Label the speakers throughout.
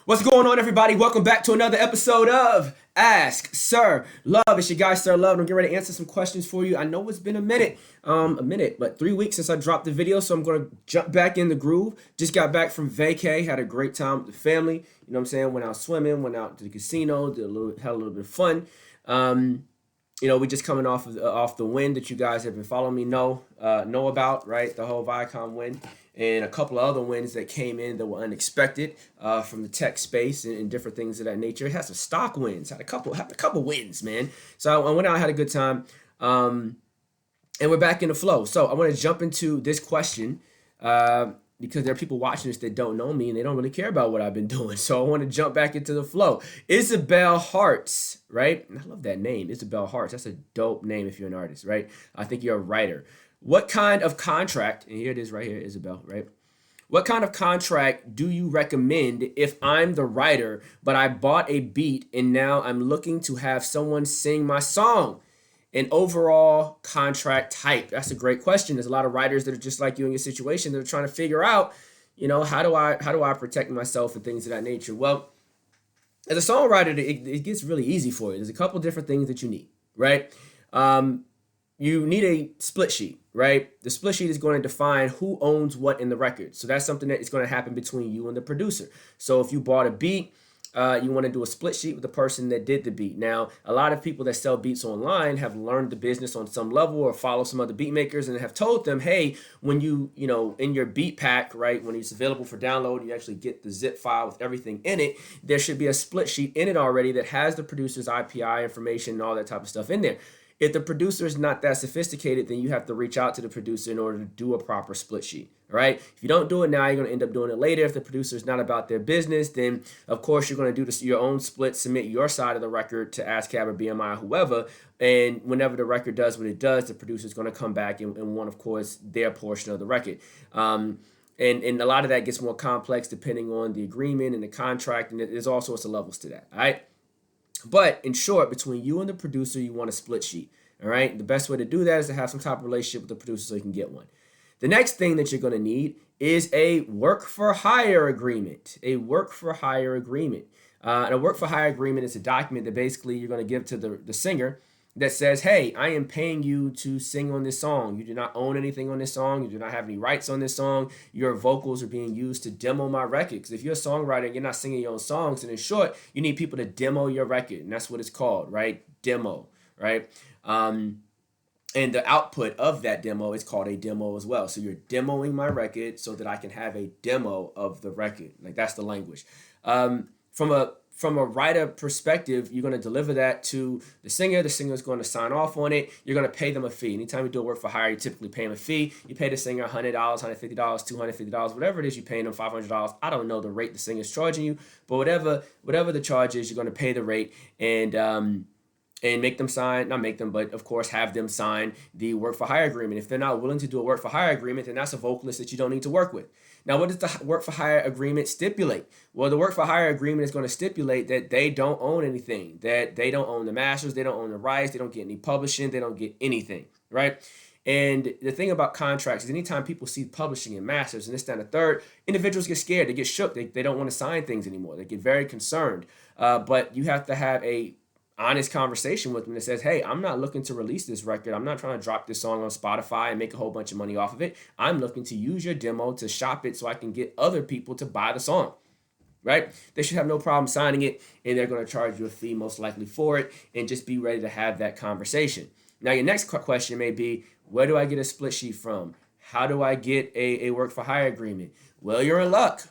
Speaker 1: What's going on, everybody? Welcome back to another episode of Ask Sir Love. It's your guy, Sir Love. I'm getting ready to answer some questions for you. I know it's been but 3 weeks since I dropped the video, so I'm going to jump back in the groove. Just got back from vacay, had a great time with the family. You know what I'm saying? Went out swimming, went out to the casino, had a little bit of fun. We just coming off the win that you guys have been following me know about, right? The whole Viacom win and a couple of other wins that came in that were unexpected from the tech space and different things of that nature. It had some stock wins, had a couple wins, man. So I went out, had a good time, and we're back in the flow. So I want to jump into this question because there are people watching this that don't know me and they don't really care about what I've been doing. So I want to jump back into the flow. Isabel Hearts, right? I love that name, Isabel Hearts. That's a dope name if you're an artist, right? I think you're a writer. What kind of contract, and here it is right here, Isabel, right? What kind of contract do you recommend if I'm the writer, but I bought a beat and now I'm looking to have someone sing my song? An overall contract type. That's a great question. There's a lot of writers that are just like you in your situation that are trying to figure out, how do I protect myself and things of that nature. Well, as a songwriter, it gets really easy for you. There's a couple different things that you need, right? You need a split sheet, right? The split sheet is going to define who owns what in the record. So that's something that is going to happen between you and the producer. So if you bought a beat, you want to do a split sheet with the person that did the beat. Now, a lot of people that sell beats online have learned the business on some level or follow some other beat makers and have told them, hey, when you in your beat pack, right, when it's available for download, you actually get the zip file with everything in it. There should be a split sheet in it already that has the producer's IPI information and all that type of stuff in there. If the producer is not that sophisticated, then you have to reach out to the producer in order to do a proper split sheet, right? If you don't do it now, you're going to end up doing it later. If the producer is not about their business, then of course you're going to do this, your own split, submit your side of the record to ASCAP or BMI or whoever, and whenever the record does what it does, the producer is going to come back and want, of course, their portion of the record. And a lot of that gets more complex depending on the agreement and the contract, and there's all sorts of levels to that, all right? But in short, between you and the producer, you want a split sheet. All right. The best way to do that is to have some type of relationship with the producer so you can get one. The next thing that you're going to need is a work for hire agreement. A work for hire agreement. And a work for hire agreement is a document that basically you're going to give to the singer that says, hey, I am paying you to sing on this song. You do not own anything on this song. You do not have any rights on this song. Your vocals are being used to demo my record. Because if you're a songwriter and you're not singing your own songs, and in short, you need people to demo your record. And that's what it's called, right? Demo, right? And the output of that demo is called a demo as well. So you're demoing my record so that I can have a demo of the record. Like, that's the language. From a writer perspective, you're going to deliver that to the singer. The singer is going to sign off on it. You're going to pay them a fee. Anytime you do a work for hire, you typically pay them a fee. You pay the singer $100, $150, $250, whatever it is, you paying them $500. I don't know the rate the singer's charging you, but whatever the charge is, you're going to pay the rate and make them sign, not make them, but of course have them sign the work for hire agreement. If they're not willing to do a work for hire agreement, then that's a vocalist that you don't need to work with. Now, what does the work for hire agreement stipulate? Well, the work for hire agreement is going to stipulate that they don't own anything, that they don't own the masters, they don't own the rights, they don't get any publishing, they don't get anything, right? And the thing about contracts is anytime people see publishing and masters and this, that, and the third, individuals get scared, they get shook, they don't want to sign things anymore, they get very concerned. But you have to have a honest conversation with them that says, hey, I'm not looking to release this record. I'm not trying to drop this song on Spotify and make a whole bunch of money off of it. I'm looking to use your demo to shop it so I can get other people to buy the song, right? They should have no problem signing it, and they're going to charge you a fee most likely for it, and just be ready to have that conversation. Now, your next question may be, where do I get a split sheet from? How do I get a work for hire agreement? Well, you're in luck,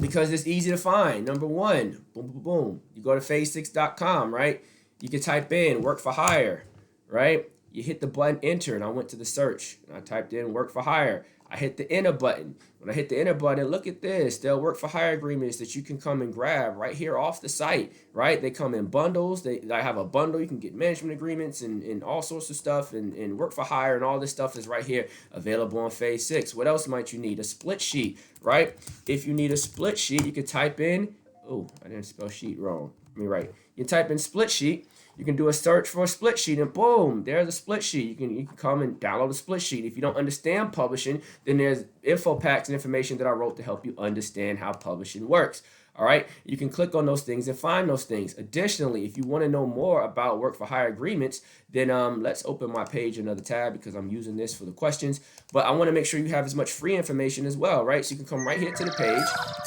Speaker 1: because it's easy to find. Number one, boom, boom, boom. You go to phase6.com, right? You can type in work for hire, right? You hit the button enter, and I went to the search, and I typed in work for hire. I hit the enter button. When I hit the enter button, look at this. There are work for hire agreements that you can come and grab right here off the site, right? They come in bundles. I have a bundle. You can get management agreements and all sorts of stuff and work for hire, and all this stuff is right here available on Phase 6. What else might you need? A split sheet, right? If you need a split sheet, you can type in, oh, I didn't spell sheet wrong. Let me write. You type in split sheet. You can do a search for a split sheet, and boom, there's a split sheet. You can come and download a split sheet. If you don't understand publishing, then there's info packs and information that I wrote to help you understand how publishing works. All right, you can click on those things and find those things. Additionally, if you want to know more about work for hire agreements, then let's open my page, another tab, because I'm using this for the questions. But I want to make sure you have as much free information as well, right? So you can come right here to the page,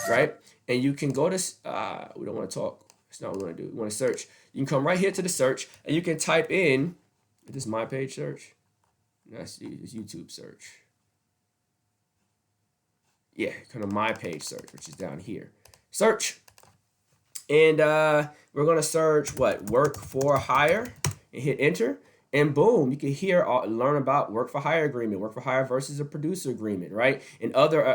Speaker 1: right? And you can go to, we don't want to talk. That's not what we want to do. We want to search. You can come right here to the search, and you can type in, is this my page search? That's YouTube search. Yeah, kind of my page search, which is down here. Search. And we're going to search what? Work for hire, and hit enter. And boom, you can hear, learn about work for hire agreement, work for hire versus a producer agreement, right? And other,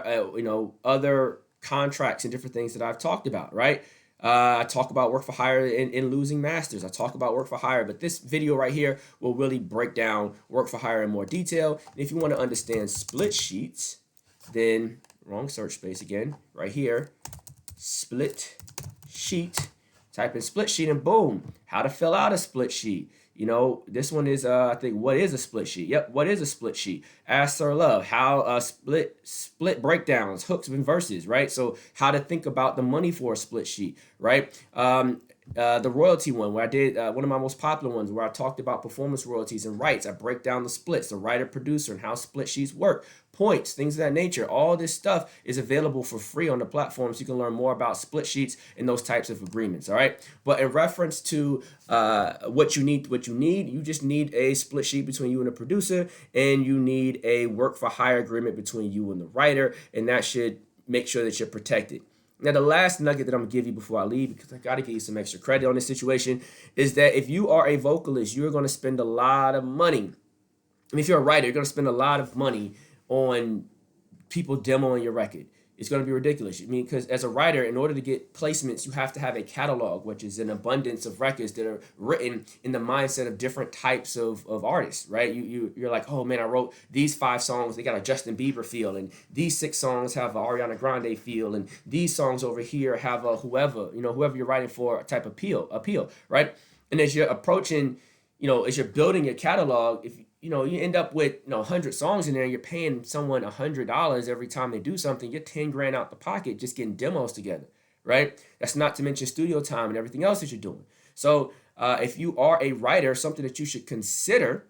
Speaker 1: other contracts and different things that I've talked about, right? I talk about work for hire in losing masters. I talk about work for hire, but this video right here will really break down work for hire in more detail. And if you want to understand split sheets, then wrong search space again, right here, split sheet, type in split sheet, and boom, how to fill out a split sheet. You know, this one is, I think, what is a split sheet? Yep, what is a split sheet? Ask Sir Love, how split breakdowns, hooks and verses, right? So how to think about the money for a split sheet, right? The royalty one, where I did one of my most popular ones, where I talked about performance royalties and rights. I break down the splits, the writer producer, and how split sheets work, points, things of that nature. All this stuff is available for free on the platform, so you can learn more about split sheets and those types of agreements. All right, but in reference to what you need, you just need a split sheet between you and the producer, and you need a work for hire agreement between you and the writer, and that should make sure that you're protected. Now, the last nugget that I'm going to give you before I leave, because I got to give you some extra credit on this situation, is that if you are a vocalist, you're going to spend a lot of money. I mean, if you're a writer, you're going to spend a lot of money on people demoing your record. It's going to be ridiculous. I mean, because as a writer, in order to get placements, you have to have a catalog, which is an abundance of records that are written in the mindset of different types of artists, right? You're like, oh man, I wrote these 5 songs, they got a Justin Bieber feel, and these 6 songs have an Ariana Grande feel, and these songs over here have a whoever you're writing for type of appeal, right? And as you're approaching, as you're building your catalog, if you end up with 100 songs in there, and you're paying someone $100 every time they do something, you're 10 grand out the pocket just getting demos together, right? That's not to mention studio time and everything else that you're doing. So if you are a writer, something that you should consider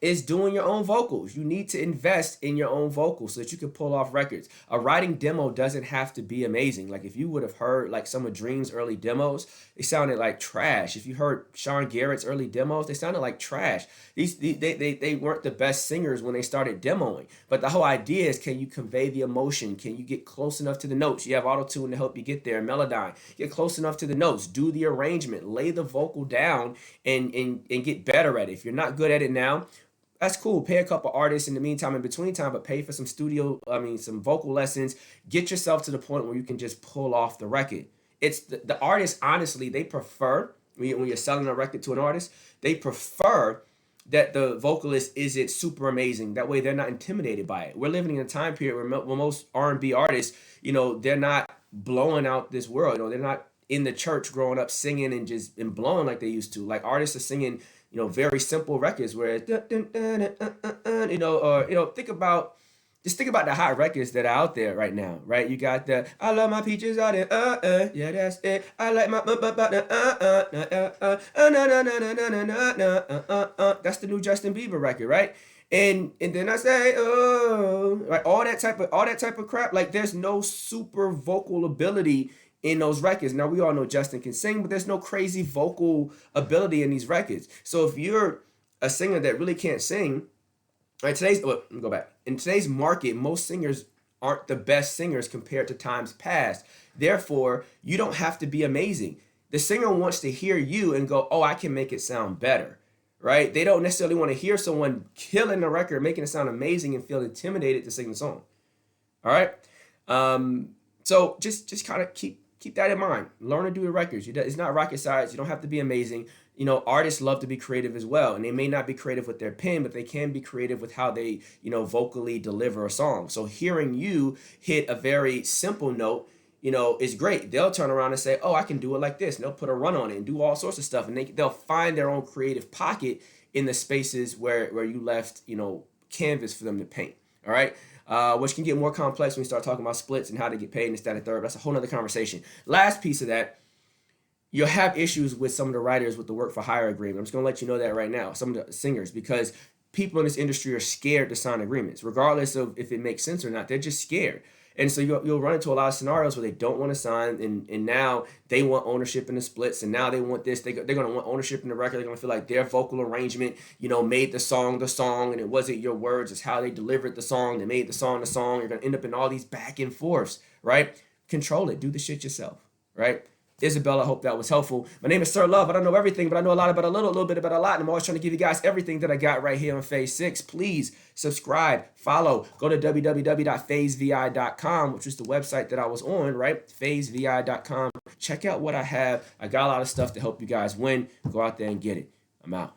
Speaker 1: is doing your own vocals. You need to invest in your own vocals so that you can pull off records. A writing demo doesn't have to be amazing. Like if you would have heard like some of Dream's early demos, they sounded like trash. If you heard Sean Garrett's early demos, they sounded like trash. They weren't the best singers when they started demoing. But the whole idea is, can you convey the emotion? Can you get close enough to the notes? You have auto-tune to help you get there, Melodyne. Get close enough to the notes, do the arrangement, lay the vocal down, and get better at it. If you're not good at it now, that's cool. Pay a couple artists in the meantime, in between time, but pay for some some vocal lessons. Get yourself to the point where you can just pull off the record. It's the artists, honestly, they prefer, when you're selling a record to an artist, they prefer that the vocalist isn't super amazing. That way they're not intimidated by it. We're living in a time period where most R&B artists, they're not blowing out this world. They're not in the church growing up singing and blowing like they used to. Like artists are singing very simple records where think about the hot records that are out there right now, right? You got the I love my peaches out there, yeah, that's it. I like my that's the new Justin Bieber record, right? And then I say, oh, right, all that type of crap. Like there's no super vocal ability in those records. Now we all know Justin can sing, but there's no crazy vocal ability in these records. So if you're a singer that really can't sing, right? Let me go back. In today's market, most singers aren't the best singers compared to times past. Therefore, you don't have to be amazing. The singer wants to hear you and go, oh, I can make it sound better, right? They don't necessarily want to hear someone killing the record, making it sound amazing and feel intimidated to sing the song. All right. So just kind of keep that in mind. Learn to do the records. It's not rocket science. You don't have to be amazing. Artists love to be creative as well, and they may not be creative with their pen, but they can be creative with how they, vocally deliver a song. So hearing you hit a very simple note, is great. They'll turn around and say, oh, I can do it like this. And they'll put a run on it and do all sorts of stuff. And they'll find their own creative pocket in the spaces where you left, canvas for them to paint. All right. Which can get more complex when we start talking about splits and how to get paid and this, that, and third. That's a whole nother conversation. Last piece of that, you'll have issues with some of the writers with the work for hire agreement. I'm just going to let you know that right now, some of the singers, because people in this industry are scared to sign agreements, regardless of if it makes sense or not. They're just scared. And so you'll run into a lot of scenarios where they don't want to sign, and now they want ownership in the splits, and now they want this. They're going to want ownership in the record. They're going to feel like their vocal arrangement, made the song, and it wasn't your words. It's how they delivered the song. They made the song. You're going to end up in all these back and forths, right? Control it. Do the shit yourself, right? Isabel, I hope that was helpful. My name is Sir Love. I don't know everything, but I know a lot about a little bit about a lot. And I'm always trying to give you guys everything that I got right here on Phase 6. Please subscribe, follow, go to www.phasevi.com, which is the website that I was on, right? phasevi.com. Check out what I have. I got a lot of stuff to help you guys win. Go out there and get it. I'm out.